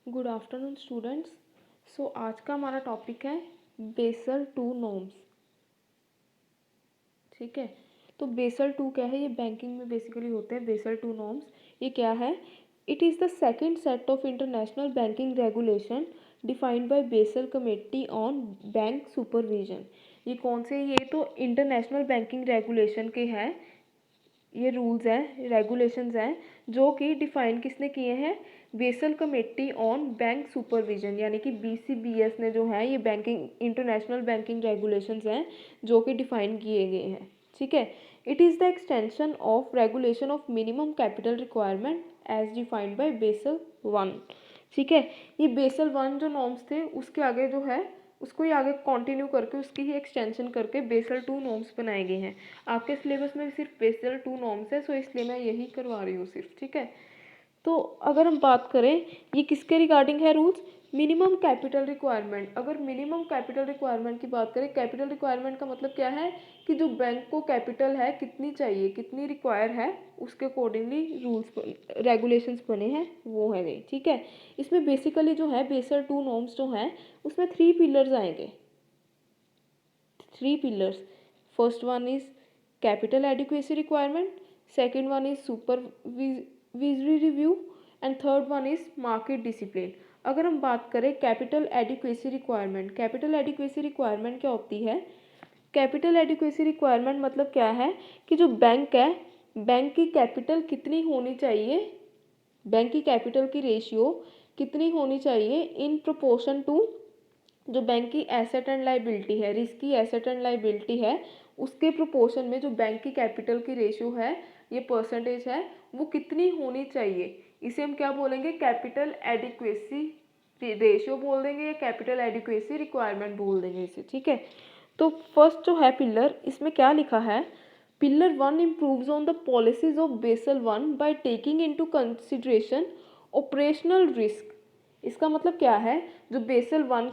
Good afternoon students. आज का हमारा टॉपिक है बेसल टू नॉर्म्स। ठीक है, तो बेसल टू क्या है? ये बैंकिंग में बेसिकली होते हैं बेसल टू नॉर्म्स। ये क्या है? It is the second set of international banking regulation defined by basal committee on bank supervision. ये कौन से? ये तो इंटरनेशनल बैंकिंग रेगुलेशन के हैं। ये रूल्स हैं, रेगुलेशंस हैं जो कि डिफाइन किसने किए हैं? Basal committee on bank supervision, यानी कि BCBS ने जो है ये बैंकिंग इंटरनेशनल बैंकिंग रेगुलेशंस हैं जो कि डिफाइन किए गए हैं। ठीक है, it is the extension of regulation of minimum capital requirement as defined by Basel 1। ठीक है, ये बेसल 1 जो नॉर्म्स थे उसके आगे जो है उसको ही आगे कंटिन्यू करके उसकी ही एक्सटेंशन करके बेसल 2 नॉर्म्स बनाए गए हैं। आपके सिलेबस में सिर्फ बेसल 2 नॉर्म्स है, सो इसलिए मैं यही करवा रही हूँ सिर्फ। ठीक है, तो अगर हम बात करें ये किसके रिगार्डिंग है रूल्स? Minimum capital requirement. अगर मिनिमम कैपिटल रिक्वायरमेंट की बात करें, कैपिटल रिक्वायरमेंट का मतलब क्या है कि जो बैंक को कैपिटल है कितनी चाहिए, कितनी रिक्वायर है, उसके अकॉर्डिंगली रूल्स रेगुलेशंस बने हैं वो है ये। ठीक है, इसमें बेसिकली जो है बेसल 2 नॉर्म्स जो हैं उसमें 3 पिलर्स आएंगे। 3 pillars. First one is capital adequacy requirement, second one is supervisory review and third one is market discipline. अगर हम बात करें capital adequacy requirement, capital adequacy requirement क्या होती है? कैपिटल एडिक्वेसी रिक्वायरमेंट मतलब क्या है कि जो बैंक है, बैंक की कैपिटल कितनी होनी चाहिए, बैंक की कैपिटल की रेशियो कितनी होनी चाहिए इन प्रोपोर्शन टू जो बैंक की एसेट एंड लाइबिलिटी है, रिस्क की एसेट एंड लाइबिलिटी है, उसके प्रोपोर्शन में जो बैंक की कैपिटल की रेशियो है, ये परसेंटेज है, वो कितनी होनी चाहिए। इसे हम क्या बोलेंगे? कैपिटल एडिक्वेसी रेशियो बोल देंगे या कैपिटल एडिक्वेसी रिक्वायरमेंट बोल देंगे इसे। ठीक है, तो फर्स्ट जो है पिलर, इसमें क्या लिखा है? Pillar 1 improves on the policies of Basel 1 by taking into consideration operational risk. इसका मतलब क्या है? जो बेसल 1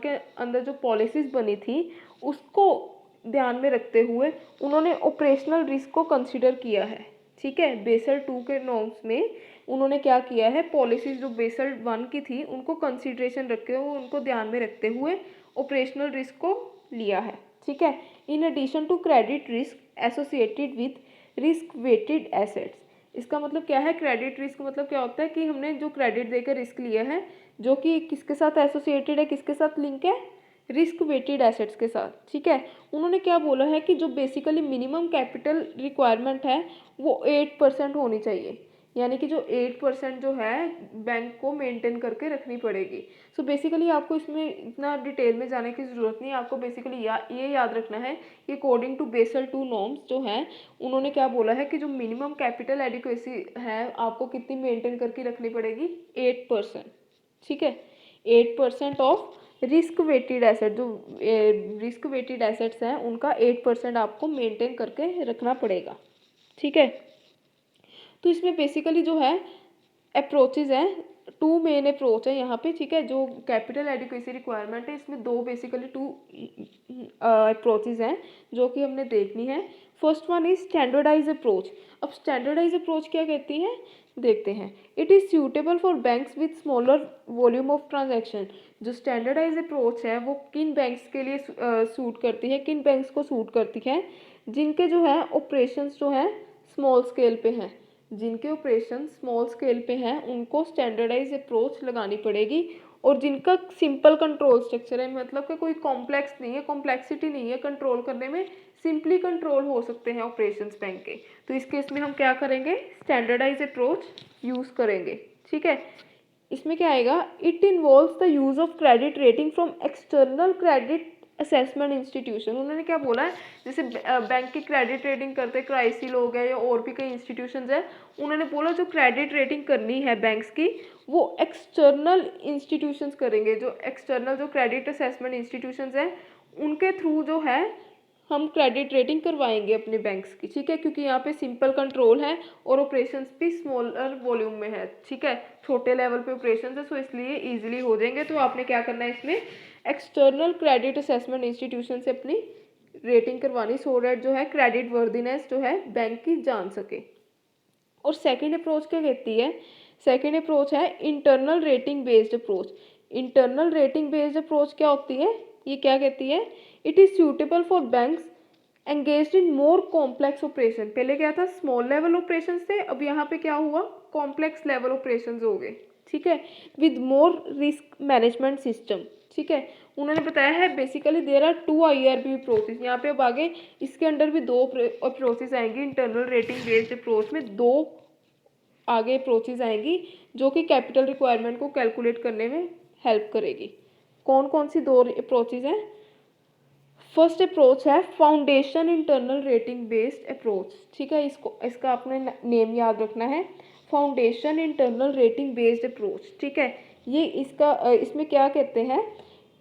के अंदर जो पॉलिसीज बनी थी उसको ध्यान में रखते हुए उन्होंने ऑपरेशनल रिस्क को कंसिडर किया है। ठीक है, बेसल 2 के नॉर्म्स में उन्होंने क्या किया है? पॉलिसीज जो बेसल 1 की थी उनको कंसिडरेशन रखे हुए, उनको ध्यान में रखते हुए ऑपरेशनल रिस्क को लिया है। ठीक है, in addition to credit risk associated with risk weighted assets. इसका मतलब क्या है? क्रेडिट रिस्क मतलब क्या होता है कि हमने जो क्रेडिट देकर रिस्क लिया है जो कि किसके साथ एसोसिएटेड है, किसके साथ लिंक है? रिस्क वेटेड एसेट्स के साथ। ठीक है, उन्होंने क्या बोला है कि जो बेसिकली मिनिमम कैपिटल रिक्वायरमेंट है वो 8% होनी चाहिए, यानी कि जो 8% जो है बैंक को मेंटेन करके रखनी पड़ेगी। सो बेसिकली आपको इसमें इतना डिटेल में जाने की ज़रूरत नहीं है, आपको बेसिकली ये याद रखना है कि अकॉर्डिंग टू बेसल 2 नॉर्म्स जो हैं उन्होंने क्या बोला है कि जो मिनिमम कैपिटल एडिक्वेसी है आपको कितनी मेंटेन करके रखनी पड़ेगी? 8%। ठीक है, 8% ऑफ रिस्क वेटेड एसेट, जो रिस्क वेटेड एसेट्स हैं उनका 8% आपको मेंटेन करके रखना पड़ेगा। ठीक है, तो इसमें बेसिकली जो है अप्रोचेज हैं, 2 मेन अप्रोच है यहाँ पे। ठीक है, जो कैपिटल एडिक्वेसी रिक्वायरमेंट है इसमें बेसिकली 2 अप्रोचेज हैं जो कि हमने देखनी है। First one is standardise approach. अब स्टैंडर्डाइज अप्रोच क्या कहती है देखते हैं। It is suitable for banks with smaller volume of transaction. जो स्टैंडर्डाइज अप्रोच है वो किन बैंक्स के लिए सूट करती है, किन बैंक्स को सूट करती है? जिनके जो है ऑपरेशंस जो है स्मॉल स्केल पे हैं, जिनके ऑपरेशन स्मॉल स्केल पे हैं उनको स्टैंडर्डाइज अप्रोच लगानी पड़ेगी, और जिनका सिंपल कंट्रोल स्ट्रक्चर है, मतलब कि कोई कॉम्प्लेक्स नहीं है, कॉम्प्लेक्सिटी नहीं है कंट्रोल करने में, सिंपली कंट्रोल हो सकते हैं ऑपरेशंस बैंक के, तो इस केस में हम क्या करेंगे? स्टैंडर्डाइज अप्रोच यूज़ करेंगे। ठीक है, इसमें क्या आएगा? It involves the use of credit rating from external credit assessment institution. उन्होंने क्या बोला है? जैसे बैंक की क्रेडिट रेटिंग करते क्राइसिल हो गए या और भी कई इंस्टीट्यूशंस हैं, उन्होंने बोला जो क्रेडिट रेटिंग करनी है बैंक्स की वो एक्सटर्नल इंस्टीट्यूशंस करेंगे। जो एक्सटर्नल जो क्रेडिट असेसमेंट इंस्टीट्यूशंस हैं उनके थ्रू जो है हम क्रेडिट रेटिंग करवाएंगे अपने बैंक्स की। ठीक है, क्योंकि यहाँ पे सिंपल कंट्रोल है और ऑपरेशंस भी स्मॉलर वॉल्यूम में है। ठीक है, छोटे लेवल पे ऑपरेशंस है, सो इसलिए इजीली हो जाएंगे। तो आपने क्या करना है इसमें? एक्सटर्नल क्रेडिट असेसमेंट इंस्टीट्यूशन से अपनी रेटिंग करवानी, सो डैट जो है क्रेडिट वर्दीनेस जो है बैंक की जान सके। और सेकंड अप्रोच क्या कहती है? सेकेंड अप्रोच है internal rating based approach. Internal rating based approach क्या होती है, ये क्या कहती है, it is suitable for banks engaged in more complex operation. पहले क्या था, स्मॉल लेवल ऑपरेशन थे, अब यहाँ पे क्या हुआ, कॉम्प्लेक्स लेवल ऑपरेशन हो गए, ठीक है, with more risk management system, ठीक है। उन्होंने बताया है basically there are 2 IRB approaches. यहाँ पे अब आगे इसके अंडर भी 2 अप्रोचेस आएंगी, इंटरनल रेटिंग बेस्ड अप्रोच में 2 आगे अप्रोचेस आएंगी जो कि कैपिटल रिक्वायरमेंट को कैलकुलेट करने में हेल्प करेगी। कौन कौन सी 2 अप्रोचेस हैं? फर्स्ट अप्रोच है foundation internal rating based approach, ठीक है, इसका आपने नेम याद रखना है, foundation internal rating based approach, ठीक है। ये इसमें क्या कहते हैं,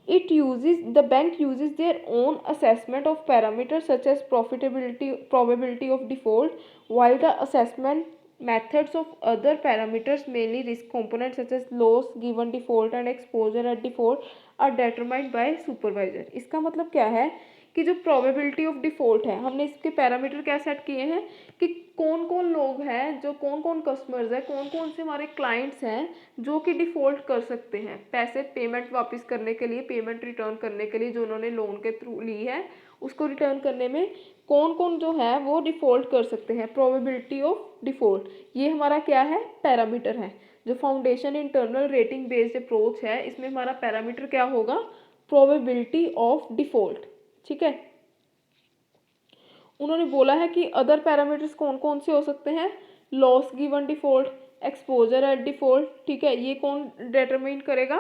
it uses the bank uses their own assessment of parameter such as profitability probability of default while the assessment methods of other parameters mainly risk components such as loss given default and exposure at default are determined by supervisor। इसका मतलब क्या है कि जो probability of default है, हमने इसके parameter क्या सेट किए हैं कि कौन कौन लोग हैं, जो कौन कौन कस्टमर्स हैं, कौन कौन से हमारे क्लाइंट्स हैं जो कि डिफ़ॉल्ट कर सकते हैं पैसे पेमेंट वापस करने के लिए, पेमेंट रिटर्न करने के लिए, जो उन्होंने लोन के थ्रू ली है उसको रिटर्न करने में कौन कौन जो है वो डिफ़ॉल्ट कर सकते हैं, प्रोबेबिलिटी ऑफ डिफ़ॉल्ट, ये हमारा क्या है, पैरामीटर है। जो foundation internal rating based approach है, इसमें हमारा पैरामीटर क्या होगा, प्रोबेबिलिटी ऑफ डिफ़ॉल्ट, ठीक है। उन्होंने बोला है कि अदर पैरामीटर्स कौन कौन से हो सकते हैं, loss given default, exposure at default, ठीक है, ये कौन डिटरमिन करेगा,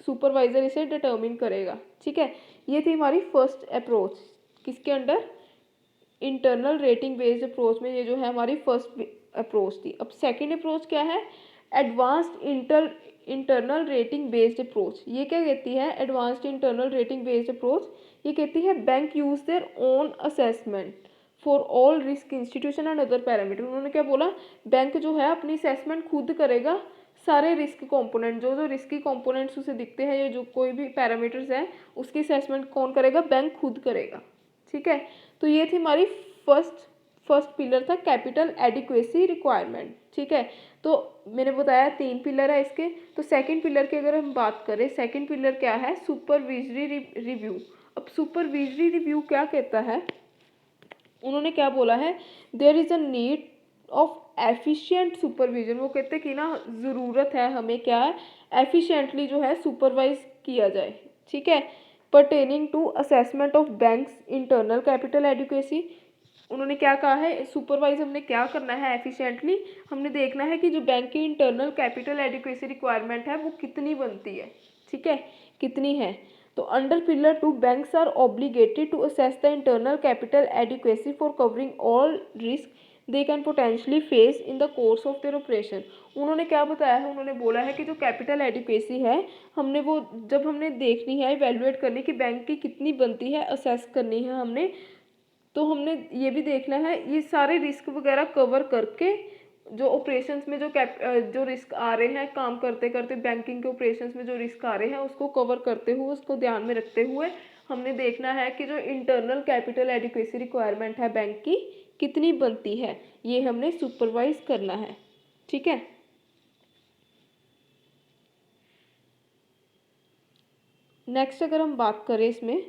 सुपरवाइजर इसे डिटरमिन करेगा, ठीक है। ये थी हमारी फर्स्ट अप्रोच, किसके under, internal rating based approach में, ये जो है हमारी फर्स्ट अप्रोच थी। अब सेकेंड अप्रोच क्या है, advanced internal rating based approach. ये क्या कहती है, advanced internal rating based approach, ये कहती है bank use their own assessment for all risk institution and other parameter. उन्होंने क्या बोला, बैंक जो है अपनी असेसमेंट खुद करेगा, सारे रिस्क कंपोनेंट, जो जो रिस्की कंपोनेंट्स उसे दिखते हैं, ये जो कोई भी पैरामीटर्स हैं उसकी असेसमेंट कौन करेगा, बैंक खुद करेगा, ठीक है। तो ये थी हमारी फर्स्ट पिलर था कैपिटल एडिक्वेसी रिक्वायरमेंट, ठीक है। तो मैंने बताया 3 पिलर है इसके। तो सेकंड पिलर की अगर हम बात करें, सेकंड पिलर क्या है, सुपरविजरी रिव्यू। अब सुपरविजरी रिव्यू क्या कहता है, उन्होंने क्या बोला है, there is a need of efficient supervision. वो कहते हैं कि ना ज़रूरत है हमें क्या है, एफिशिएंटली जो है सुपरवाइज किया जाए, ठीक है, pertaining to assessment of banks internal capital adequacy. उन्होंने क्या कहा है, सुपरवाइज हमने क्या करना है, एफिशिएंटली हमने देखना है कि जो बैंक की इंटरनल कैपिटल एडिक्वेसी रिक्वायरमेंट है वो कितनी बनती है, ठीक है, कितनी है। तो under pillar 2 banks are obligated to assess the internal capital adequacy for covering all risk they can potentially face in the course of their operation. उन्होंने क्या बताया है, उन्होंने बोला है कि जो कैपिटल एडिक्वेसी है, हमने वो जब हमने देखनी है, इवेलुएट करनी कि बैंक की कितनी बनती है, असेस करनी है हमने, तो हमने ये भी देखना है ये सारे रिस्क वगैरह कवर करके जो ऑपरेशंस में जो रिस्क आ रहे हैं, काम करते करते बैंकिंग के ऑपरेशंस में जो रिस्क आ रहे हैं उसको कवर करते हुए, उसको ध्यान में रखते हुए हमने देखना है कि जो इंटरनल कैपिटल एडिक्वेसी रिक्वायरमेंट है बैंक की कितनी बनती है, ये हमने सुपरवाइज करना है, ठीक है। नेक्स्ट अगर हम बात करें इसमें,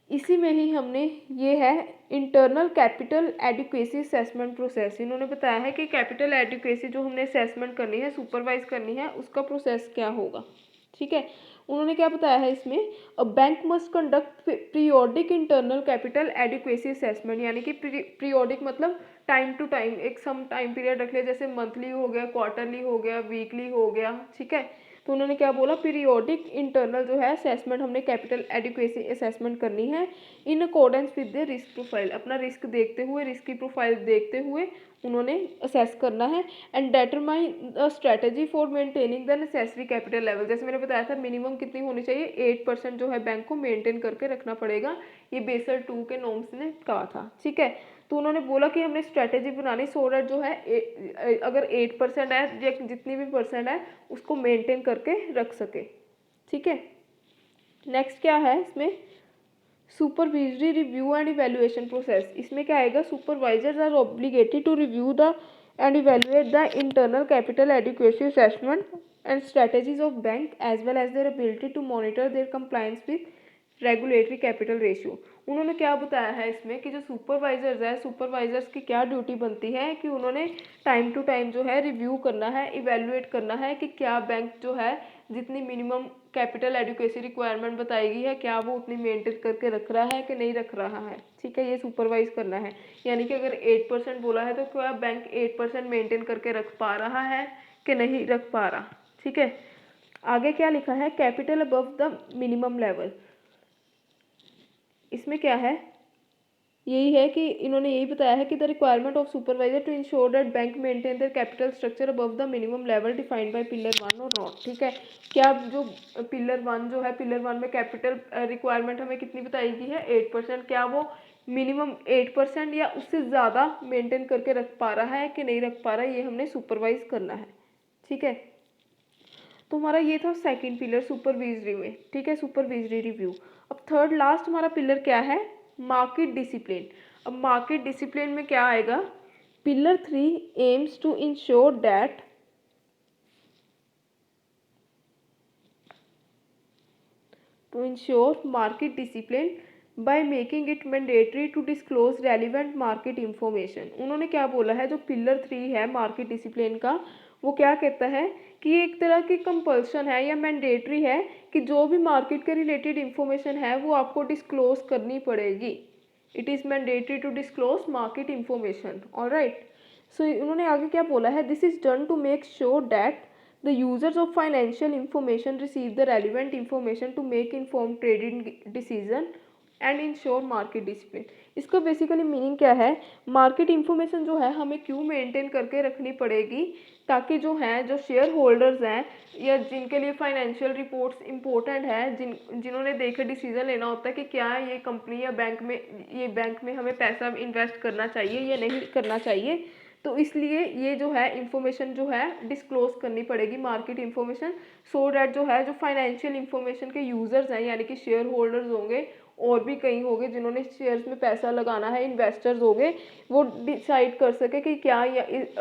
इसी में ही हमने ये है internal capital adequacy assessment process. इन्होंने बताया है कि कैपिटल एडिक्वेसी जो हमने असेसमेंट करनी है, सुपरवाइज करनी है, उसका प्रोसेस क्या होगा, ठीक है। उन्होंने क्या बताया है इसमें, a bank must conduct periodic internal capital adequacy assessment, यानी कि पीरियोडिक मतलब टाइम टू टाइम, एक सम टाइम पीरियड रख लिया, जैसे मंथली हो गया, क्वार्टरली हो गया, वीकली हो गया, ठीक है। तो उन्होंने क्या बोला, पीरियोडिक इंटरनल जो है असेसमेंट हमने कैपिटल एडिक्वेसी असेसमेंट करनी है in accordance with the risk profile, अपना रिस्क देखते हुए, रिस्क की प्रोफाइल देखते हुए उन्होंने असेस करना है। And determine the strategy for maintaining the necessary capital level, जैसे मैंने बताया था मिनिमम कितनी होनी चाहिए, 8% जो है बैंक को मेंटेन करके रखना पड़ेगा, ये बेसल 2 के नॉर्म्स ने कहा था, ठीक है। तो उन्होंने बोला कि हमने स्ट्रेटेजी बनानी सो दैट जो है अगर 8% है या जितनी भी परसेंट है उसको मेंटेन करके रख सके, ठीक है। नेक्स्ट क्या है इसमें, supervisory review and evaluation process. इसमें क्या आएगा, supervisors are obligated to review the and evaluate the internal capital adequacy assessment and strategies of bank as well as their ability to monitor their compliance with regulatory capital ratio. उन्होंने क्या बताया है इसमें कि जो सुपरवाइजर्स है, supervisors की क्या ड्यूटी बनती है कि उन्होंने टाइम टू टाइम जो है रिव्यू करना है, इवेल्युएट करना है कि क्या बैंक जो है जितनी मिनिमम कैपिटल एडुकेसी रिक्वायरमेंट बताई गई है क्या वो उतनी मेंटेन करके रख रहा है कि नहीं रख रहा है। ठीक है, ये सुपरवाइज करना है। यानी कि अगर 8% बोला है तो क्या बैंक 8% मेंटेन करके रख पा रहा है कि नहीं रख पा रहा। ठीक है, आगे क्या लिखा है, capital above the minimum level. इसमें क्या है, यही है कि इन्होंने यही बताया है कि the requirement of supervisor to ensure that bank maintain their capital structure above the minimum level defined by pillar 1 और नॉट। ठीक है, क्या जो पिलर 1 जो है, पिलर 1 में कैपिटल रिक्वायरमेंट हमें कितनी बताई गई है, 8%। क्या वो मिनिमम 8% या उससे ज़्यादा मेंटेन करके रख पा रहा है कि नहीं रख पा रहा है, ये हमने सुपरवाइज करना है। ठीक है, तो हमारा ये था सेकंड पिलर सुपरविजरी में। ठीक है, सुपरविजरी रिव्यू। अब थर्ड लास्ट हमारा पिलर क्या है, मार्केट डिसिप्लिन। अब मार्केट डिसिप्लिन में क्या आएगा, pillar 3 aims to ensure that market discipline by making it mandatory to disclose relevant market information. उन्होंने क्या बोला है, जो पिलर 3 है मार्केट डिसिप्लिन का, वो क्या कहता है कि एक तरह की कंपल्शन है या मैंडेटरी है कि जो भी मार्केट के रिलेटेड इंफॉर्मेशन है वो आपको डिस्क्लोज करनी पड़ेगी। It is mandatory to disclose market information. Alright, so उन्होंने आगे क्या बोला है, this is done to make sure that the users of financial information receive the relevant information to make informed trading decision and ensure market discipline। इसका basically meaning क्या है, market information जो है हमें क्यों मेंटेन करके रखनी पड़ेगी, ताकि जो है जो शेयर होल्डर्स हैं या जिनके लिए फाइनेंशियल रिपोर्ट्स इंपॉर्टेंट है, जिन्होंने देकर डिसीजन लेना होता है कि क्या ये कंपनी या बैंक में हमें पैसा इन्वेस्ट करना चाहिए या नहीं करना चाहिए, तो इसलिए ये जो है इंफॉर्मेशन जो है डिस्क्लोज करनी पड़ेगी मार्केट इंफॉर्मेशन, सो डैट जो है जो फाइनेंशियल इंफॉर्मेशन के यूज़र्स हैं यानी कि शेयर होल्डर्स होंगे और भी कई होंगे जिन्होंने शेयर्स में पैसा लगाना है, इन्वेस्टर्स होंगे, वो डिसाइड कर सके कि क्या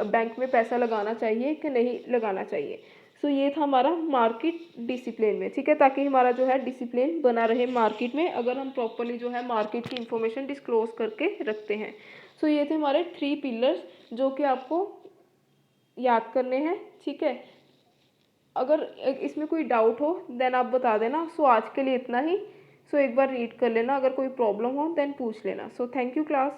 बैंक में पैसा लगाना चाहिए कि नहीं लगाना चाहिए। सो ये था हमारा मार्केट डिसिप्लिन में। ठीक है, ताकि हमारा जो है डिसिप्लिन बना रहे मार्केट में, अगर हम प्रॉपरली जो है मार्केट की इंफॉर्मेशन डिस्क्लोज करके रखते हैं। सो ये थे हमारे 3 पिलर्स जो कि आपको याद करने हैं। ठीक है, अगर इसमें कोई डाउट हो देन आप बता देना। सो आज के लिए इतना ही। सो एक बार रीड कर लेना, अगर कोई प्रॉब्लम हो देन पूछ लेना। So thank you class.